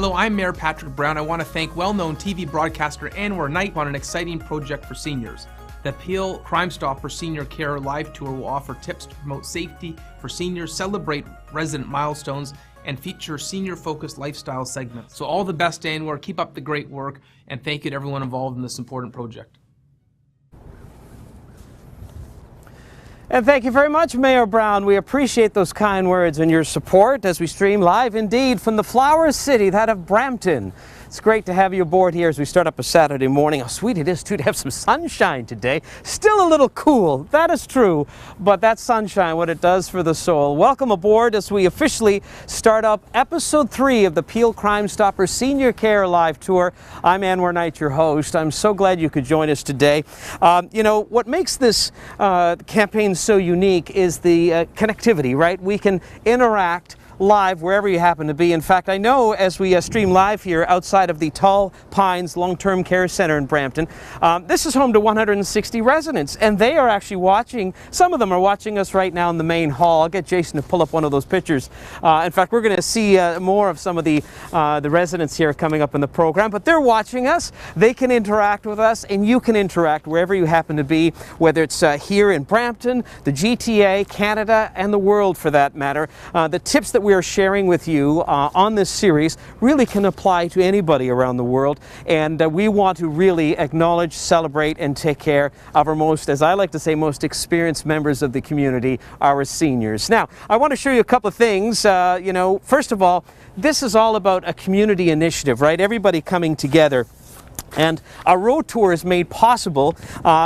Hello, I'm Mayor Patrick Brown. I want to thank well-known TV broadcaster Anwar on an exciting project for seniors. The Peel Crime Stopper Senior Care Live Tour will offer tips to promote safety for seniors, celebrate resident milestones, and feature senior-focused lifestyle segments. So all the best, Anwar. Keep up the great work, and thank you to everyone involved in this important project. And thank you very much, Mayor Brown. We appreciate those kind words and your support as we stream live indeed from the Flower City, that of Brampton. It's great to have you aboard here as we start up a Saturday morning. How sweet it is, too, to have some sunshine today. Still a little cool, that is true, but that sunshine, what it does for the soul. Welcome aboard as we officially start up Episode 3 of the Peel Crime Stopper Senior Care Live Tour. I'm Anwar Knight, your host. I'm so glad you could join us today. You know, what makes this campaign so unique is the connectivity, right? We can interact live wherever you happen to be. In fact, I know as we stream live here outside of the Tall Pines Long-Term Care Center in Brampton, this is home to 160 residents, and they are actually watching. Some of them are watching us right now in the main hall. I'll get Jason to pull up one of those pictures. In fact, we're going to see more of some of the residents here coming up in the program, but they're watching us. They can interact with us, and you can interact wherever you happen to be, whether it's here in Brampton, the GTA, Canada, and the world for that matter. The tips that we are sharing with you on this series really can apply to anybody around the world, and we want to really acknowledge, celebrate, and take care of our most, as I like to say, most experienced members of the community, our seniors. Now, I want to show you a couple of things. You know, first of all, this is all about a community initiative, right? Everybody coming together. And our road tour is made possible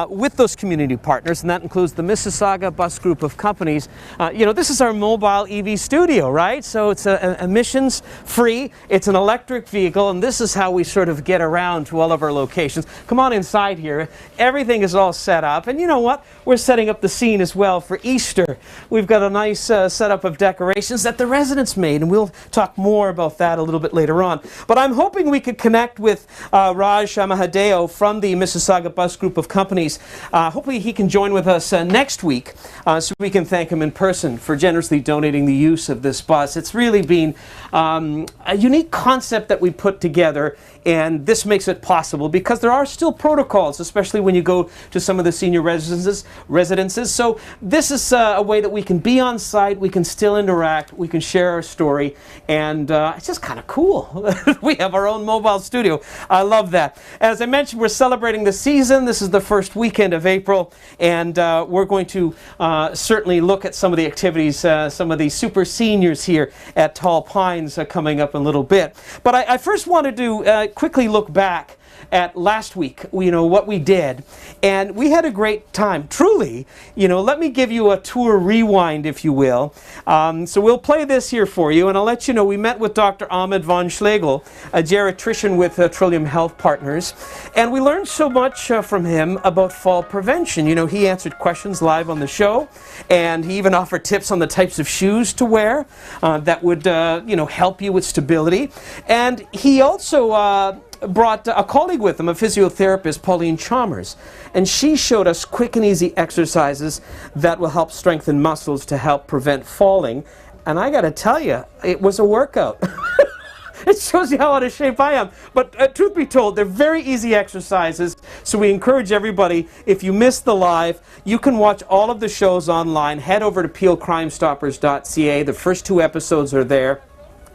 with those community partners, and that includes the Mississauga Bus Group of Companies. You know, this is our mobile EV studio, right? So it's emissions free, it's an electric vehicle, and this is how we sort of get around to all of our locations. Come on inside here. Everything is all set up, and you know what? We're setting up the scene as well for Easter. We've got a nice setup of decorations that the residents made, and we'll talk more about that a little bit later on. But I'm hoping we could connect with Raj Mahadeo from the Mississauga Bus Group of Companies. Hopefully he can join with us next week so we can thank him in person for generously donating the use of this bus. It's really been a unique concept that we put together, and this makes it possible because there are still protocols, especially when you go to some of the senior residences. So this is a way that we can be on site, we can still interact, we can share our story, and it's just kind of cool. We have our own mobile studio. I love that. As I mentioned, we're celebrating the season. This is the first weekend of April, and we're going to certainly look at some of the activities, some of the super seniors here at Tall Pines coming up in a little bit. But I first wanted to quickly look back at last week, you know, what we did, and we had a great time. Truly, you know, let me give you a tour rewind, if you will. So we'll play this here for you, and I'll let you know we met with Dr. Ahmed von Schlegel, a geriatrician with Trillium Health Partners, and we learned so much from him about fall prevention. You know, he answered questions live on the show, and he even offered tips on the types of shoes to wear that would, you know, help you with stability. And he also brought a colleague with him, a physiotherapist, Pauline Chalmers, and she showed us quick and easy exercises that will help strengthen muscles to help prevent falling. And I got to tell you, it was a workout. It shows you how out of shape I am. But truth be told, they're very easy exercises, so we encourage everybody, if you missed the live, you can watch all of the shows online. Head over to peelcrimestoppers.ca. The first 2 episodes are there.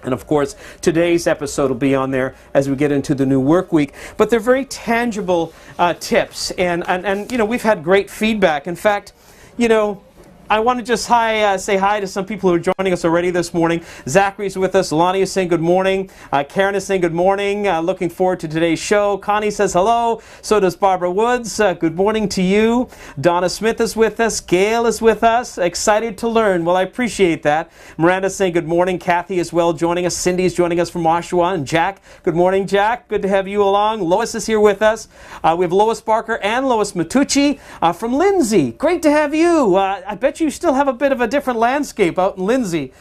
And of course, today's episode will be on there as we get into the new work week. But they're very tangible tips. And you know, we've had great feedback. In fact, you know, I want to just say hi to some people who are joining us already this morning. Zachary's with us. Lonnie is saying good morning. Karen is saying good morning. Looking forward to today's show. Connie says hello. So does Barbara Woods. Good morning to you. Donna Smith is with us. Gail is with us. Excited to learn. Well, I appreciate that. Miranda's saying good morning. Kathy as well joining us. Cindy's joining us from Oshawa. And Jack. Good morning, Jack. Good to have you along. Lois is here with us. We have Lois Barker and Lois Matucci from Lindsay. Great to have you. I bet bet you still have a bit of a different landscape out in Lindsay.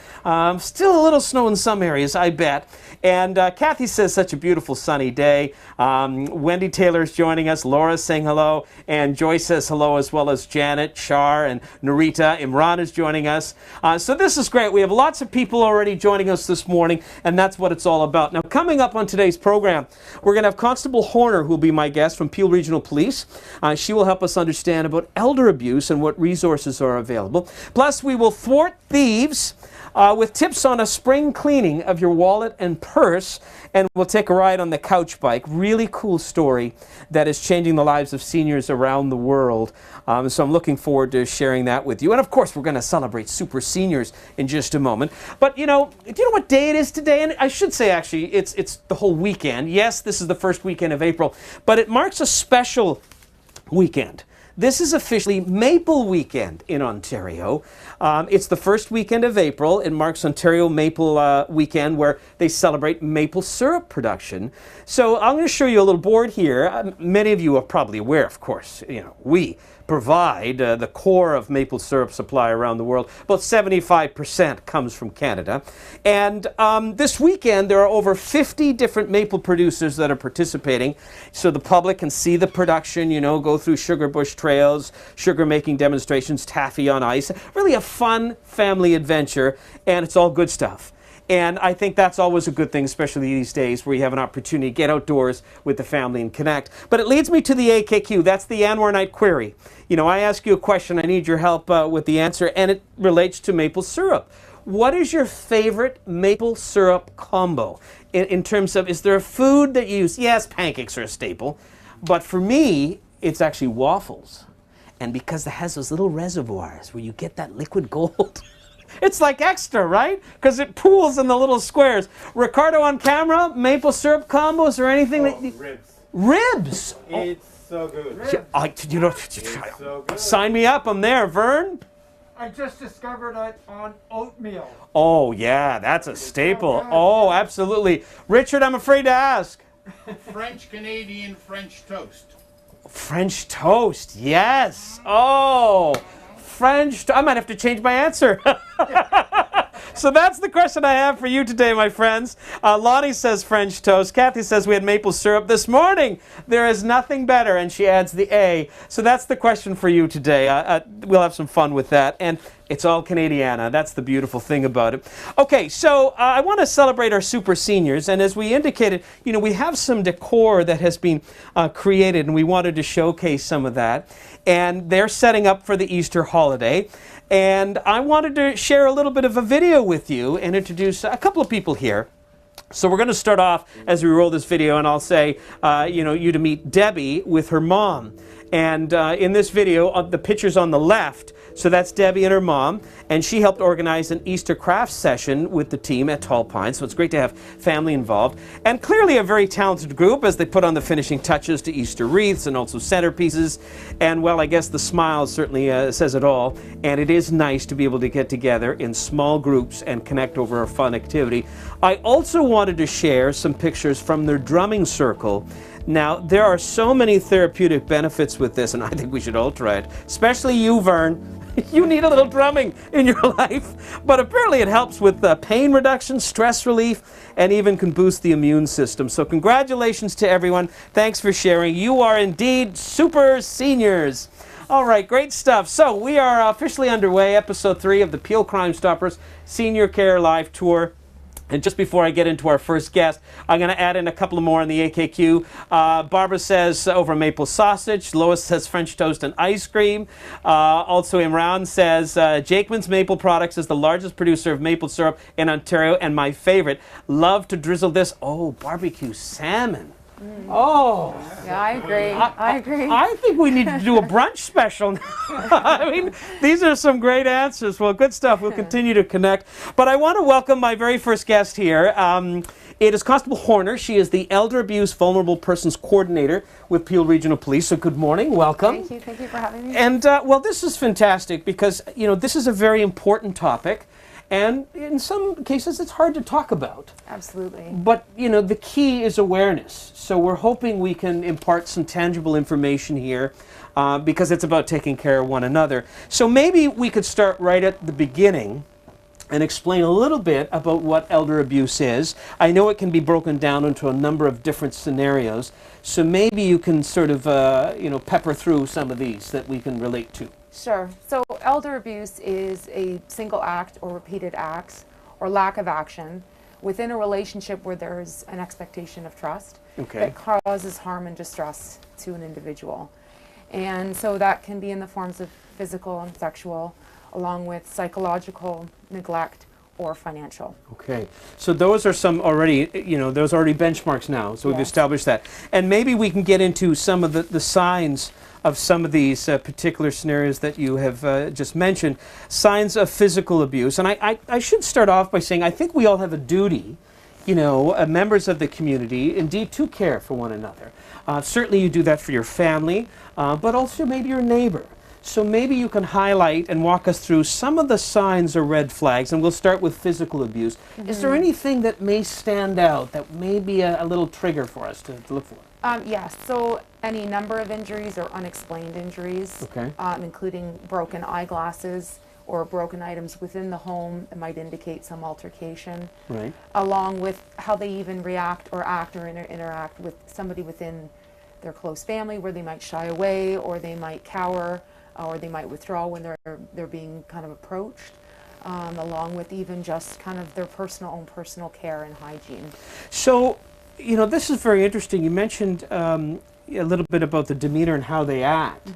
Still a little snow in some areas, I bet. And Kathy says such a beautiful sunny day. Wendy Taylor's joining us. Laura's saying hello. And Joyce says hello, as well as Janet, Shar, and Narita. Imran is joining us. So this is great. We have lots of people already joining us this morning, and that's what it's all about. Now, coming up on today's program, we're going to have Constable Horner, who will be my guest from Peel Regional Police. She will help us understand about elder abuse and what resources are available. Plus, we will thwart thieves with tips on a spring cleaning of your wallet and purse, and we'll take a ride on the couch bike. Really cool story that is changing the lives of seniors around the world. So I'm looking forward to sharing that with you. And of course, we're going to celebrate Super Seniors in just a moment. But do you know what day it is today? And I should say, actually, it's the whole weekend. Yes, this is the first weekend of April, but it marks a special weekend. This is officially Maple Weekend in Ontario. It's the first weekend of April. It marks Ontario Maple Weekend, where they celebrate maple syrup production. So I'm going to show you a little board here. Many of you are probably aware, of course, we provide the core of maple syrup supply around the world. About 75% comes from Canada. And this weekend, there are over 50 different maple producers that are participating, so the public can see the production, go through sugar bush trails, sugar making demonstrations, taffy on ice. Really a fun family adventure, and it's all good stuff. And I think that's always a good thing, especially these days where you have an opportunity to get outdoors with the family and connect. But it leads me to the AKQ. That's the Anwar Night Query. I ask you a question. I need your help with the answer, and it relates to maple syrup. What is your favorite maple syrup combo? In terms of, is there a food that you use? Yes, pancakes are a staple. But for me, it's actually waffles. And because it has those little reservoirs where you get that liquid gold, it's like extra, right? Because it pools in the little squares. Ricardo on camera, maple syrup combos or anything that... Ribs. Ribs? It's so good. It's so good. Sign me up, I'm there. Vern? I just discovered it on oatmeal. Oh, yeah, that's a staple. Oh, absolutely. Richard, I'm afraid to ask. French-Canadian French toast. French toast, yes. Oh, I might have to change my answer. So that's the question I have for you today, my friends. Lonnie says French toast. Kathy says we had maple syrup this morning. There is nothing better, and she adds the A. So that's the question for you today. We'll have some fun with that. And it's all Canadiana. That's the beautiful thing about it. Okay, so I want to celebrate our super seniors. And as we indicated, we have some decor that has been created, and we wanted to showcase some of that. And they're setting up for the Easter holiday. And I wanted to share a little bit of a video with you and introduce a couple of people here. So we're going to start off as we roll this video, and I'll say, you to meet Debbie with her mom. And in this video, the picture's on the left. So that's Debbie and her mom, and she helped organize an Easter craft session with the team at Tall Pines, so it's great to have family involved. And clearly a very talented group as they put on the finishing touches to Easter wreaths and also centerpieces. And well, I guess the smile certainly says it all, and it is nice to be able to get together in small groups and connect over a fun activity. I also wanted to share some pictures from their drumming circle. Now, there are so many therapeutic benefits with this, and I think we should all try it, especially you, Vern. You need a little drumming in your life, but apparently it helps with pain reduction, stress relief, and even can boost the immune system. So congratulations to everyone. Thanks for sharing. You are indeed super seniors. All right, great stuff. So we are officially underway, episode 3 of the Peel Crime Stoppers Senior Care Live Tour. And just before I get into our first guest, I'm going to add in a couple more on the AKQ. Barbara says over maple sausage. Lois says French toast and ice cream. Also Imran says Jakeman's Maple Products is the largest producer of maple syrup in Ontario, and my favorite. Love to drizzle this. Oh, barbecue salmon. Oh. Yeah, I agree. I agree. I think we need to do a brunch special. I mean, these are some great answers. Well, good stuff. We'll continue to connect. But I want to welcome my very first guest here. It is Constable Horner. She is the Elder Abuse Vulnerable Persons Coordinator with Peel Regional Police. So good morning. Welcome. Thank you for having me. And, well, this is fantastic because, this is a very important topic. And in some cases, it's hard to talk about. Absolutely. But, you know, the key is awareness. So we're hoping we can impart some tangible information here because it's about taking care of one another. So maybe we could start right at the beginning and explain a little bit about what elder abuse is. I know it can be broken down into a number of different scenarios, so maybe you can sort of, you know, pepper through some of these that we can relate to. Sure. So elder abuse is a single act or repeated acts or lack of action within a relationship where there's an expectation of trust that causes harm and distress to an individual. And so that can be in the forms of physical and sexual, along with psychological, neglect, or financial. Okay, so those are some already, you know, those are already benchmarks now, so we've established that. And maybe we can get into some of the signs of some of these particular scenarios that you have just mentioned, signs of physical abuse. And I should start off by saying I think we all have a duty, you know, members of the community, indeed, to care for one another. Certainly you do that for your family, but also maybe your neighbor. So maybe you can highlight and walk us through some of the signs or red flags, and we'll start with physical abuse. Is there anything that may stand out that may be a little trigger for us to look for? Yes, so any number of injuries or unexplained injuries, including broken eyeglasses or broken items within the home that might indicate some altercation, along with how they even react or act or interact with somebody within their close family, where they might shy away or they might cower, or they might withdraw when they're being kind of approached, along with even just kind of their own personal care and hygiene. So, you know, this is very interesting. You mentioned a little bit about the demeanor and how they act.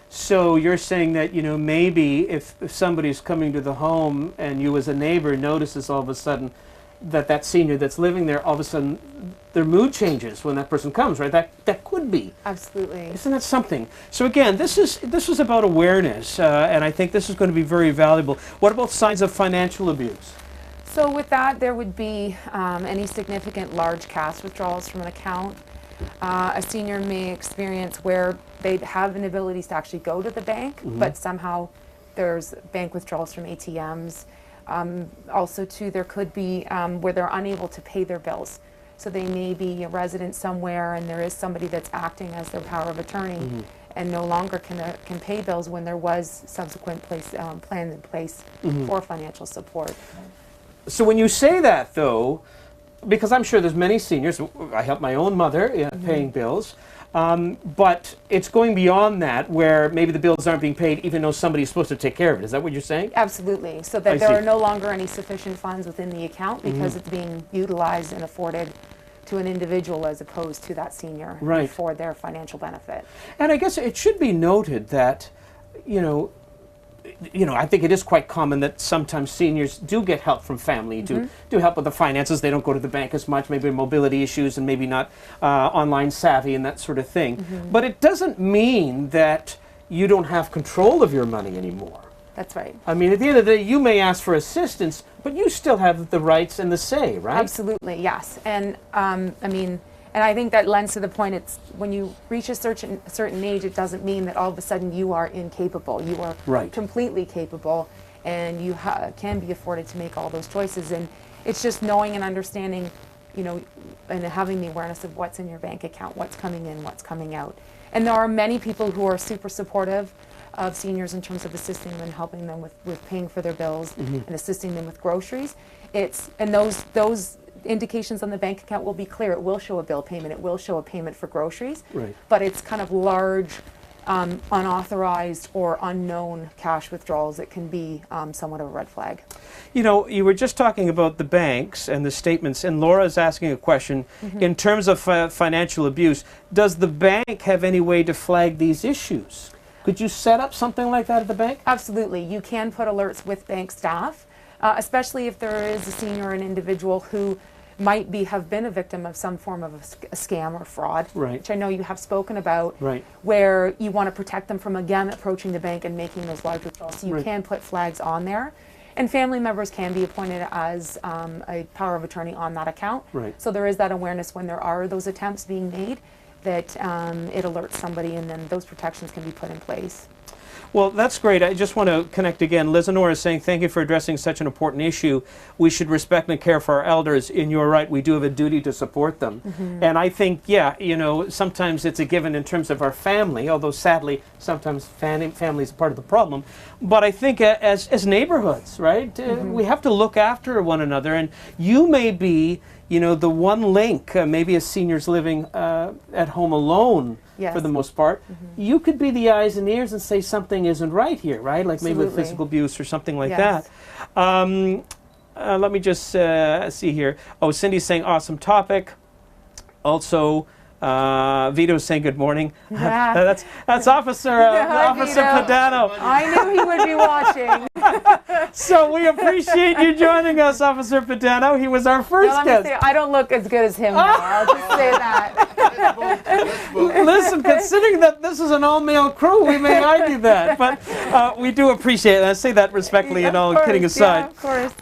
So you're saying that, you know, maybe if somebody's coming to the home and you as a neighbor notices all of a sudden that senior that's living there, all of a sudden their mood changes when that person comes, right? That could be. Absolutely. Isn't that something? So again, this is about awareness, and I think this is going to be very valuable. What about signs of financial abuse? So with that, there would be any significant large cash withdrawals from an account. A senior may experience where they have an ability to actually go to the bank, but somehow there's bank withdrawals from ATMs. Also, too, there could be where they're unable to pay their bills. So they may be a resident somewhere and there is somebody that's acting as their power of attorney and no longer can pay bills when there was subsequent plan in place for financial support. So when you say that, though, because I'm sure there's many seniors, I help my own mother paying bills, but it's going beyond that where maybe the bills aren't being paid even though somebody's supposed to take care of it. Is that what you're saying? Absolutely. So that there are no longer any sufficient funds within the account because it's being utilized and afforded to an individual as opposed to that senior for their financial benefit. And I guess it should be noted that, you know, I think it is quite common that sometimes seniors do get help from family, do help with the finances. They don't go to the bank as much, maybe mobility issues and maybe not online savvy and that sort of thing. But it doesn't mean that you don't have control of your money anymore. That's right. I mean, at the end of the day, you may ask for assistance, but you still have the rights and the say, right? Absolutely, yes. And I mean, and I think that lends to the point, it's when you reach a certain age, it doesn't mean that all of a sudden you are incapable. You are completely capable, and you can be afforded to make all those choices. And it's just knowing and understanding, you know, and having the awareness of what's in your bank account, what's coming in, what's coming out. And there are many people who are super supportive of seniors in terms of assisting them and helping them with paying for their bills and assisting them with groceries. And those indications on the bank account will be clear. It will show a bill payment. It will show a payment for groceries. But it's kind of large, unauthorized or unknown cash withdrawals that can be somewhat of a red flag. You know, you were just talking about the banks and the statements, and Laura's asking a question. In terms of financial abuse, does the bank have any way to flag these issues? Could you set up something like that at the bank? Absolutely. You can put alerts with bank staff, especially if there is a senior or an individual who might have been a victim of some form of a scam or fraud, which I know you have spoken about, where you want to protect them from, again, approaching the bank and making those large withdrawals. So you can put flags on there. And family members can be appointed as a power of attorney on that account. So there is that awareness when there are those attempts being made that it alerts somebody, and then those protections can be put in place. Well, that's great. I just want to connect again. Liz and Nora is saying, thank you for addressing such an important issue. We should respect and care for our elders. And you're right, we do have a duty to support them. And I think, yeah, you know, sometimes it's a given in terms of our family, although sadly, sometimes family is part of the problem. But I think as neighborhoods, right, we have to look after one another. And you may be, you know, the one link, maybe as seniors living at home alone, for the most part, you could be the eyes and ears and say something isn't right here, right? Like maybe with physical abuse or something like that. Let me just see here. Oh, Cindy's saying awesome topic. Also, Vito's saying good morning. That's Officer Padano. I knew he would be watching. So we appreciate you joining us, Officer Padano. He was our first guest. I don't look as good as him now. I'll just say that. Listen, considering that this is an all-male crew, we may argue that, but we do appreciate it. I say that respectfully and all kidding aside. Yeah, of course.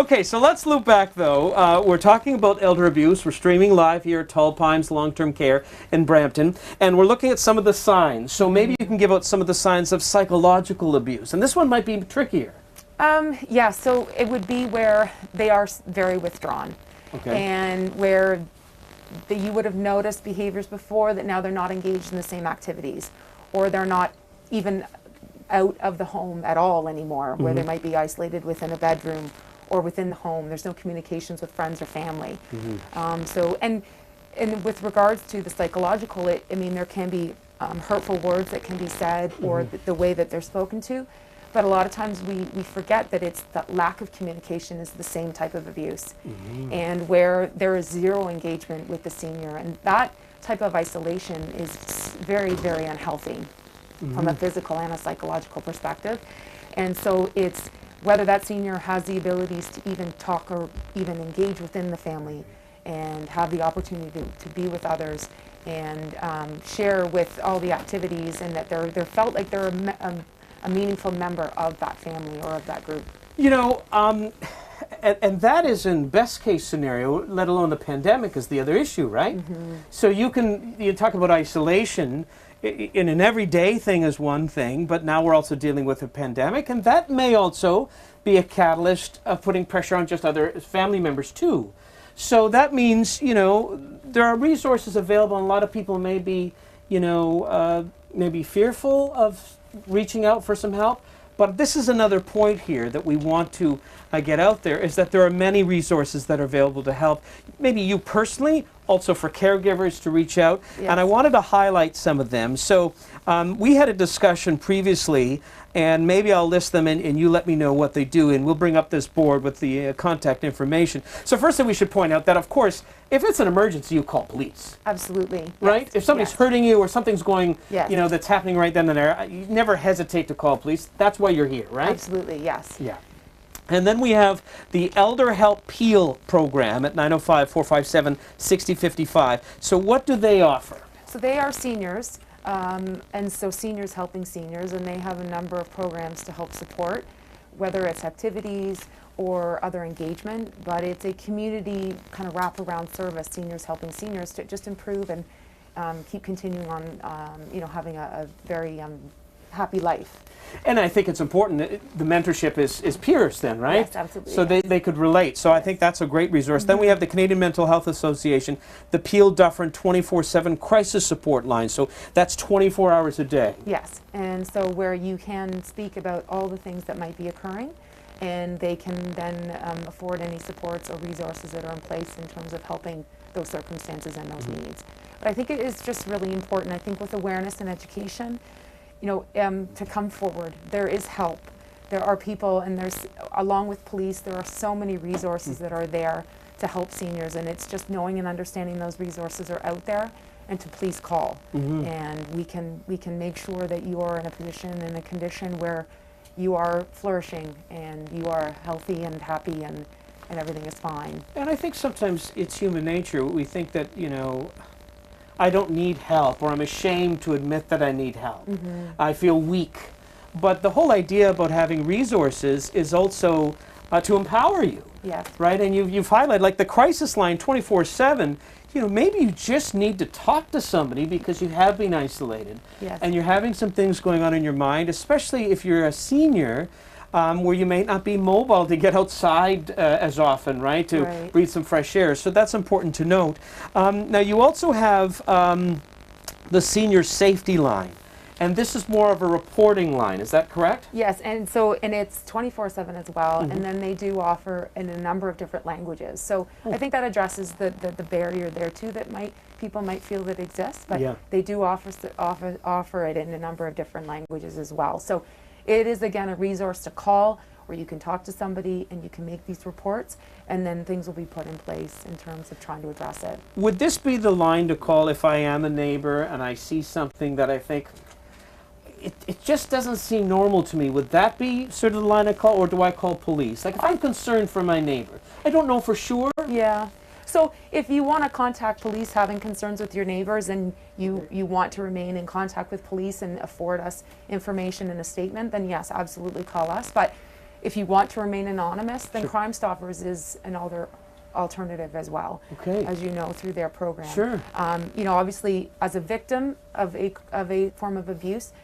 Okay, so let's loop back, though. We're talking about elder abuse. We're streaming live here at Tall Pines Long-Term Care in Brampton, and we're looking at some of the signs. So maybe you can give out some of the signs of psychological abuse, and this one might be trickier. Yeah, so it would be where they are very withdrawn, and where you would have noticed behaviors before that now they're not engaged in the same activities, or they're not even out of the home at all anymore, where they might be isolated within a bedroom or within the home. There's no communications with friends or family. And with regards to the psychological, I mean, there can be hurtful words that can be said, or the way that they're spoken to. But a lot of times we forget that it's that lack of communication is the same type of abuse. And where there is zero engagement with the senior. And that type of isolation is very, very unhealthy from a physical and a psychological perspective. And so it's whether that senior has the abilities to even talk or even engage within the family and have the opportunity to be with others and share with all the activities, and that they're felt like they're a meaningful member of that family or of that group. You know, and that is in best case scenario, let alone the pandemic is the other issue, right? So you talk about isolation in an everyday thing is one thing, but now we're also dealing with a pandemic, and that may also be a catalyst of putting pressure on just other family members too. So that means, you know, there are resources available, and a lot of people may be, you know, maybe fearful of reaching out for some help. But this is another point here that we want to get out there, is that there are many resources that are available to help. Maybe you personally, also for caregivers to reach out. And I wanted to highlight some of them. So we had a discussion previously, and maybe I'll list them and you let me know what they do, and we'll bring up this board with the contact information. So first thing we should point out that, of course, if it's an emergency, you call police. Absolutely. Right? If somebody's hurting you or something's going, you know, that's happening right then and there, you never hesitate to call police. That's why you're here, right? Absolutely, yes. Yeah. And then we have the Elder Help Peel program at 905-457-6055. So what do they offer? So they are seniors, and so seniors helping seniors, and they have a number of programs to help support, whether it's activities or other engagement, but it's a community kind of wraparound service, seniors helping seniors, to just improve and keep continuing on, you know, having a very happy life. And I think it's important that the mentorship is peers then, right? Yes, absolutely. So they could relate. So I think that's a great resource. Then we have the Canadian Mental Health Association, the Peel Dufferin 24/7 crisis support line. So that's 24 hours a day. Yes, and so where you can speak about all the things that might be occurring, and they can then afford any supports or resources that are in place in terms of helping those circumstances and those needs. But I think it is just really important, I think, with awareness and education, you know, to come forward. There is help. There are people, and there's, along with police, there are so many resources that are there to help seniors, and it's just knowing and understanding those resources are out there, and to please call. And we can make sure that you are in a position, in a condition where you are flourishing and you are healthy and happy and everything is fine. And I think sometimes it's human nature. We think that, you know, I don't need help, or I'm ashamed to admit that I need help. I feel weak. But the whole idea about having resources is also to empower you. Yes. Right, and you've highlighted, like the crisis line 24/7, you know, maybe you just need to talk to somebody because you have been isolated. Yes. And you're having some things going on in your mind, especially if you're a senior, where you may not be mobile to get outside as often, right, to breathe some fresh air. So that's important to note. Now you also have the senior safety line. And this is more of a reporting line, is that correct? Yes, and it's 24/7 as well, and then they do offer in a number of different languages. So I think that addresses the barrier there too that people might feel that exists, but they do offer it in a number of different languages as well. So it is again a resource to call where you can talk to somebody and you can make these reports, and then things will be put in place in terms of trying to address it. Would this be the line to call if I am a neighbor and I see something that I think it just doesn't seem normal to me? Would that be sort of the line I call, or do I call police? Like if I'm concerned for my neighbor, I don't know for sure. Yeah. So if you want to contact police having concerns with your neighbors and you want to remain in contact with police and afford us information in a statement, then yes, absolutely call us. But if you want to remain anonymous, then Crime Stoppers is another alternative as well, as you know, through their program. Sure. You know, obviously, as a victim of a form of abuse,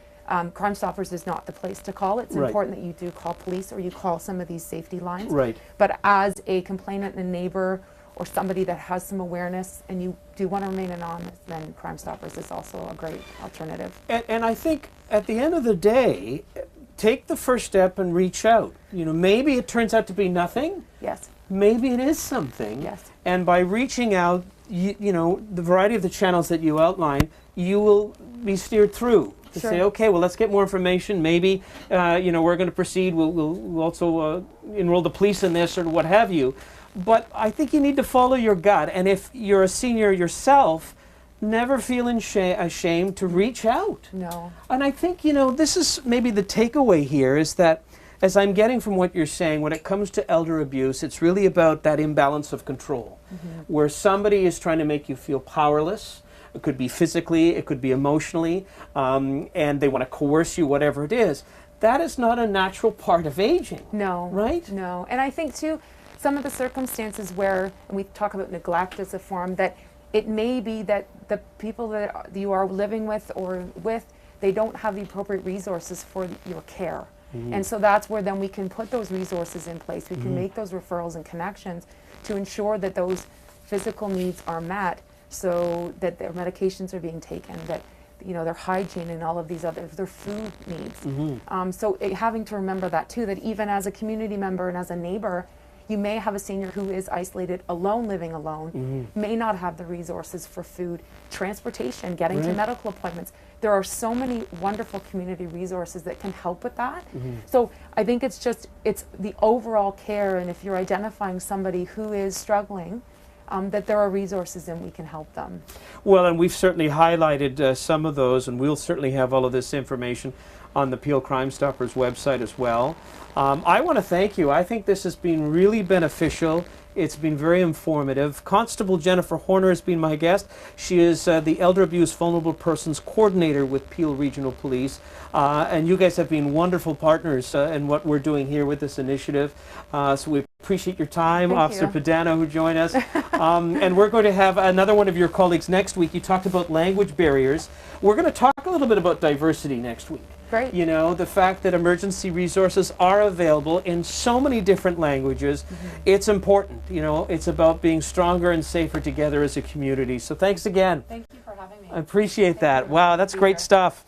Crime Stoppers is not the place to call. It's important that you do call police or you call some of these safety lines. Right. But as a complainant and a neighbor or somebody that has some awareness and you do want to remain anonymous, then Crime Stoppers is also a great alternative. And I think at the end of the day, take the first step and reach out. You know, maybe it turns out to be nothing. Yes. Maybe it is something. Yes. And by reaching out, you know, the variety of the channels that you outline, you will be steered through to say, okay, well, let's get more information. Maybe, you know, we're going to proceed. We'll also enroll the police in this or what have you. But I think you need to follow your gut. And if you're a senior yourself, never feel ashamed to reach out. No. And I think, you know, this is maybe the takeaway here is that, as I'm getting from what you're saying, when it comes to elder abuse, it's really about that imbalance of control, where somebody is trying to make you feel powerless. It could be physically, it could be emotionally, and they want to coerce you, whatever it is. That is not a natural part of aging. No. Right? No. And I think, too, some of the circumstances where, and we talk about neglect as a form, that it may be that the people that you are living with or with, they don't have the appropriate resources for your care. And so that's where then we can put those resources in place. We can make those referrals and connections to ensure that those physical needs are met, so that their medications are being taken, that, you know, their hygiene and all of these other, their food needs. So having to remember that too, that even as a community member and as a neighbor, you may have a senior who is isolated, alone, living alone, may not have the resources for food, transportation, getting to medical appointments. There are so many wonderful community resources that can help with that. So I think it's the overall care, and if you're identifying somebody who is struggling, that there are resources and we can help them. Well, and we've certainly highlighted some of those, and we'll certainly have all of this information on the Peel Crime Stoppers website as well. I want to thank you. I think this has been really beneficial. It's been very informative. Constable Jennifer Horner has been my guest. She is the Elder Abuse Vulnerable Persons Coordinator with Peel Regional Police. And you guys have been wonderful partners in what we're doing here with this initiative. So we appreciate your time. Thank Officer you. Padano, who joined us. And we're going to have another one of your colleagues next week. You talked about language barriers. We're going to talk a little bit about diversity next week. Great. You know, the fact that emergency resources are available in so many different languages, it's important. You know, it's about being stronger and safer together as a community. So thanks again. Thank you for having me. I appreciate that. Wow, that's great stuff.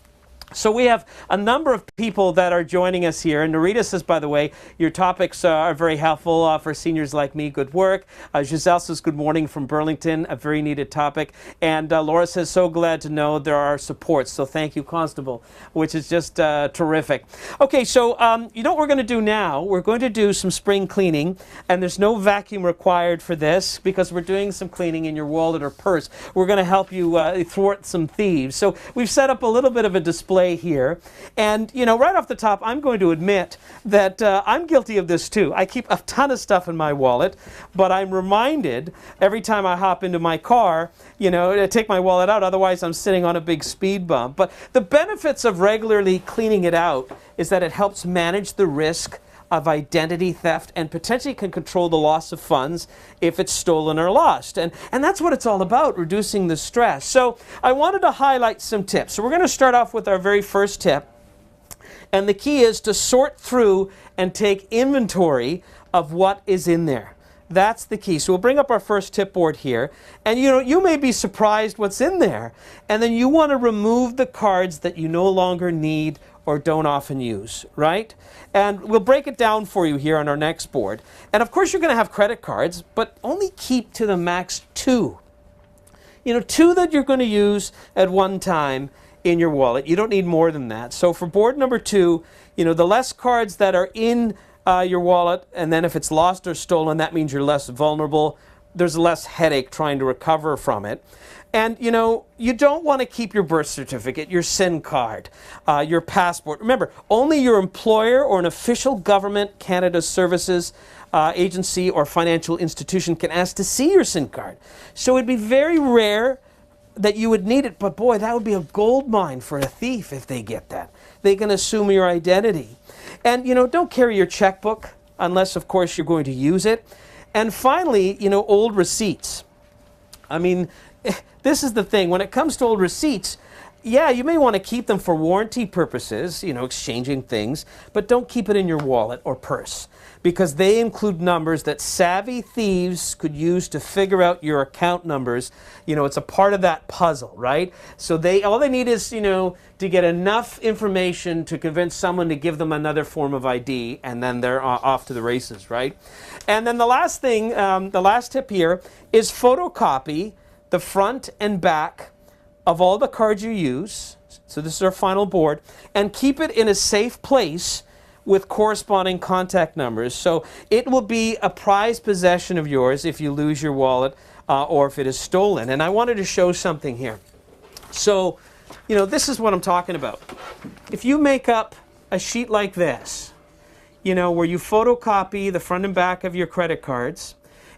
So we have a number of people that are joining us here. And Narita says, by the way, your topics are very helpful for seniors like me. Good work. Giselle says, good morning from Burlington, a very needed topic. And Laura says, so glad to know there are supports. So thank you, Constable, which is just terrific. Okay, so you know what we're going to do now? We're going to do some spring cleaning. And there's no vacuum required for this because we're doing some cleaning in your wallet or purse. We're going to help you thwart some thieves. So we've set up a little bit of a display here, and you know, right off the top, I'm going to admit that I'm guilty of this too. I keep a ton of stuff in my wallet, but I'm reminded every time I hop into my car, you know, to take my wallet out, otherwise I'm sitting on a big speed bump. But the benefits of regularly cleaning it out is that it helps manage the risk of identity theft and potentially can control the loss of funds if it's stolen or lost. And that's what it's all about, reducing the stress. So I wanted to highlight some tips. So we're going to start off with our very first tip. And the key is to sort through and take inventory of what is in there. That's the key. So we'll bring up our first tip board here. And you may be surprised what's in there. And then you want to remove the cards that you no longer need or don't often use, right? And we'll break it down for you here on our next board. And of course you're going to have credit cards, but only keep to the max 2. 2 that you're going to use at one time in your wallet. You don't need more than that. So for board number 2, the less cards that are in your wallet, and then if it's lost or stolen, that means you're less vulnerable. There's less headache trying to recover from it. And, you don't want to keep your birth certificate, your SIN card, your passport. Remember, only your employer or an official government, Canada Services agency or financial institution can ask to see your SIN card. So it'd be very rare that you would need it, but boy, that would be a gold mine for a thief if they get that. They can assume your identity. And, don't carry your checkbook unless, of course, you're going to use it. And finally, old receipts. I mean, this is the thing. When it comes to old receipts, yeah, you may want to keep them for warranty purposes, exchanging things, but don't keep it in your wallet or purse because they include numbers that savvy thieves could use to figure out your account numbers. It's a part of that puzzle, right? So all they need is, to get enough information to convince someone to give them another form of ID, and then they're off to the races, right? And then the last thing, the last tip here is photocopy the front and back of all the cards you use. So this is our final board, and keep it in a safe place with corresponding contact numbers. So it will be a prized possession of yours if you lose your wallet or if it is stolen. And I wanted to show something here. So, this is what I'm talking about. If you make up a sheet like this, where you photocopy the front and back of your credit cards,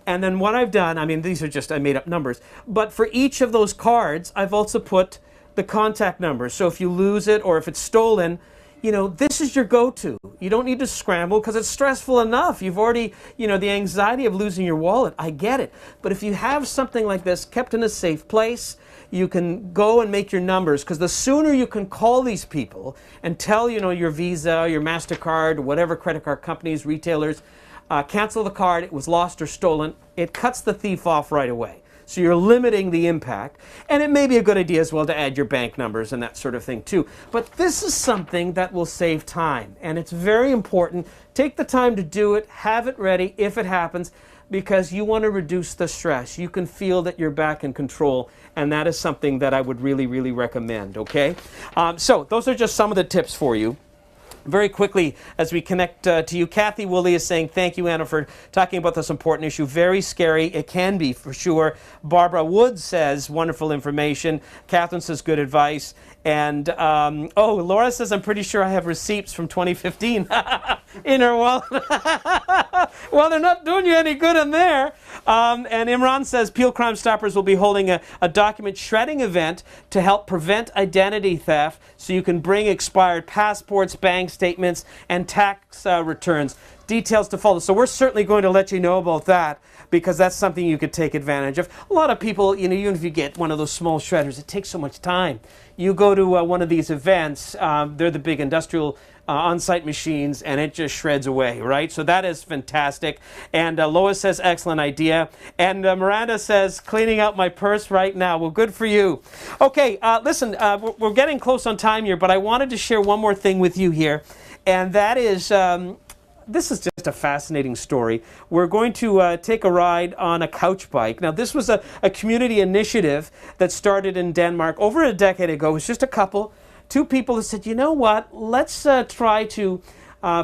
and then what I've done, I mean, these are just, I made up numbers, but for each of those cards, I've also put the contact numbers. So if you lose it or if it's stolen, this is your go-to. You don't need to scramble because it's stressful enough. You've already, the anxiety of losing your wallet, I get it. But if you have something like this kept in a safe place, you can go and make your numbers, because the sooner you can call these people and tell, your Visa, your MasterCard, whatever credit card companies, retailers, cancel the card, it was lost or stolen, it cuts the thief off right away. So you're limiting the impact. And it may be a good idea as well to add your bank numbers and that sort of thing too. But this is something that will save time. And it's very important. Take the time to do it. Have it ready if it happens, because you want to reduce the stress. You can feel that you're back in control. And that is something that I would really, really recommend. Okay? So those are just some of the tips for you. Very quickly, as we connect to you, Kathy Woolley is saying, thank you, Anna, for talking about this important issue. Very scary. It can be, for sure. Barbara Wood says, wonderful information. Catherine says, good advice. And, Laura says, I'm pretty sure I have receipts from 2015 in her wallet. Well, they're not doing you any good in there. And Imran says, Peel Crime Stoppers will be holding a document shredding event to help prevent identity theft, so you can bring expired passports, bank statements, and tax returns. Details to follow. So we're certainly going to let you know about that, because that's something you could take advantage of. A lot of people, even if you get one of those small shredders, it takes so much time. You go to one of these events, they're the big industrial on-site machines, and it just shreds away, right? So that is fantastic. And Lois says, excellent idea. And Miranda says, cleaning out my purse right now. Well, good for you. Okay, listen, we're getting close on time here, but I wanted to share one more thing with you here, and that is, this is just a fascinating story. We're going to take a ride on a couch bike. Now, this was a community initiative that started in Denmark over a decade ago. It was just a couple, 2 people that said, you know what, let's try to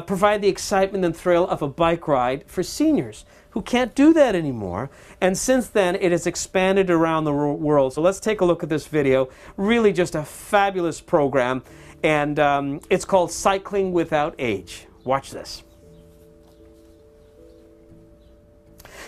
provide the excitement and thrill of a bike ride for seniors who can't do that anymore. And since then, it has expanded around the world. So let's take a look at this video. Really just a fabulous program. And it's called Cycling Without Age. Watch this.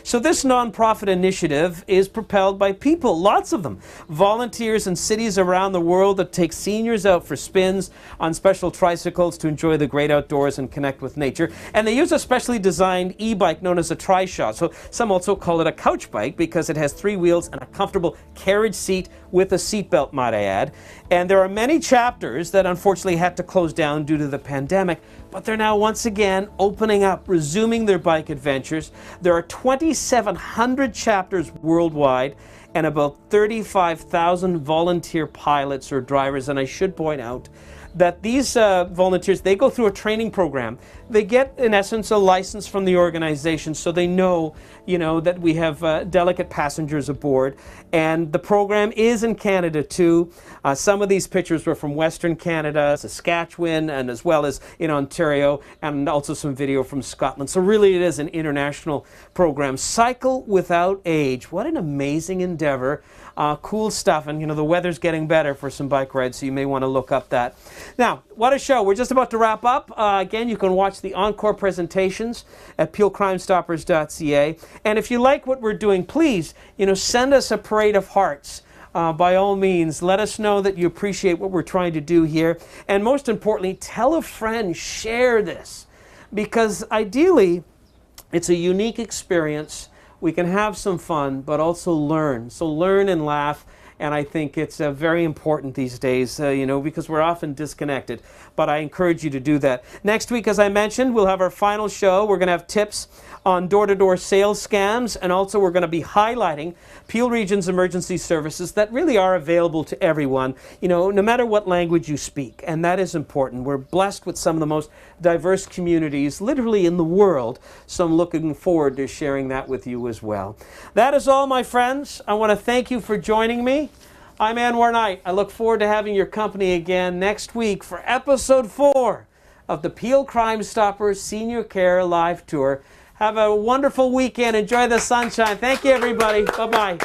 So this nonprofit initiative is propelled by people, lots of them, volunteers in cities around the world that take seniors out for spins on special tricycles to enjoy the great outdoors and connect with nature. And they use a specially designed e-bike known as a tri-shot. So some also call it a couch bike because it has 3 wheels and a comfortable carriage seat with a seatbelt, might I add. And there are many chapters that unfortunately had to close down due to the pandemic, but they're now once again opening up, resuming their bike adventures. There are 2,700 chapters worldwide and about 35,000 volunteer pilots or drivers. And I should point out that these volunteers, they go through a training program. They get, in essence, a license from the organization, so they know, that we have delicate passengers aboard. And the program is in Canada too. Some of these pictures were from Western Canada, Saskatchewan, and as well as in Ontario, and also some video from Scotland. So really it is an international program. Cycle Without Age. What an amazing endeavor. Cool stuff, and the weather's getting better for some bike rides, so you may want to look up that. Now, what a show. We're just about to wrap up. Again, you can watch the encore presentations at peelcrimestoppers.ca. And if you like what we're doing, please, send us a parade of hearts. By all means, let us know that you appreciate what we're trying to do here. And most importantly, tell a friend, share this. Because ideally, it's a unique experience. We can have some fun, but also learn. So learn and laugh. And I think it's very important these days, because we're often disconnected. But I encourage you to do that. Next week, as I mentioned, we'll have our final show. We're going to have tips on door-to-door sales scams, and also we're going to be highlighting Peel Region's emergency services that really are available to everyone, no matter what language you speak, and that is important. We're blessed with some of the most diverse communities literally in the world, so I'm looking forward to sharing that with you as well. That is all, my friends. I want to thank you for joining me. I'm Anwar Knight. I look forward to having your company again next week for episode 4 of the Peel Crime Stoppers Senior Care Live Tour. Have a wonderful weekend. Enjoy the sunshine. Thank you, everybody. Bye-bye.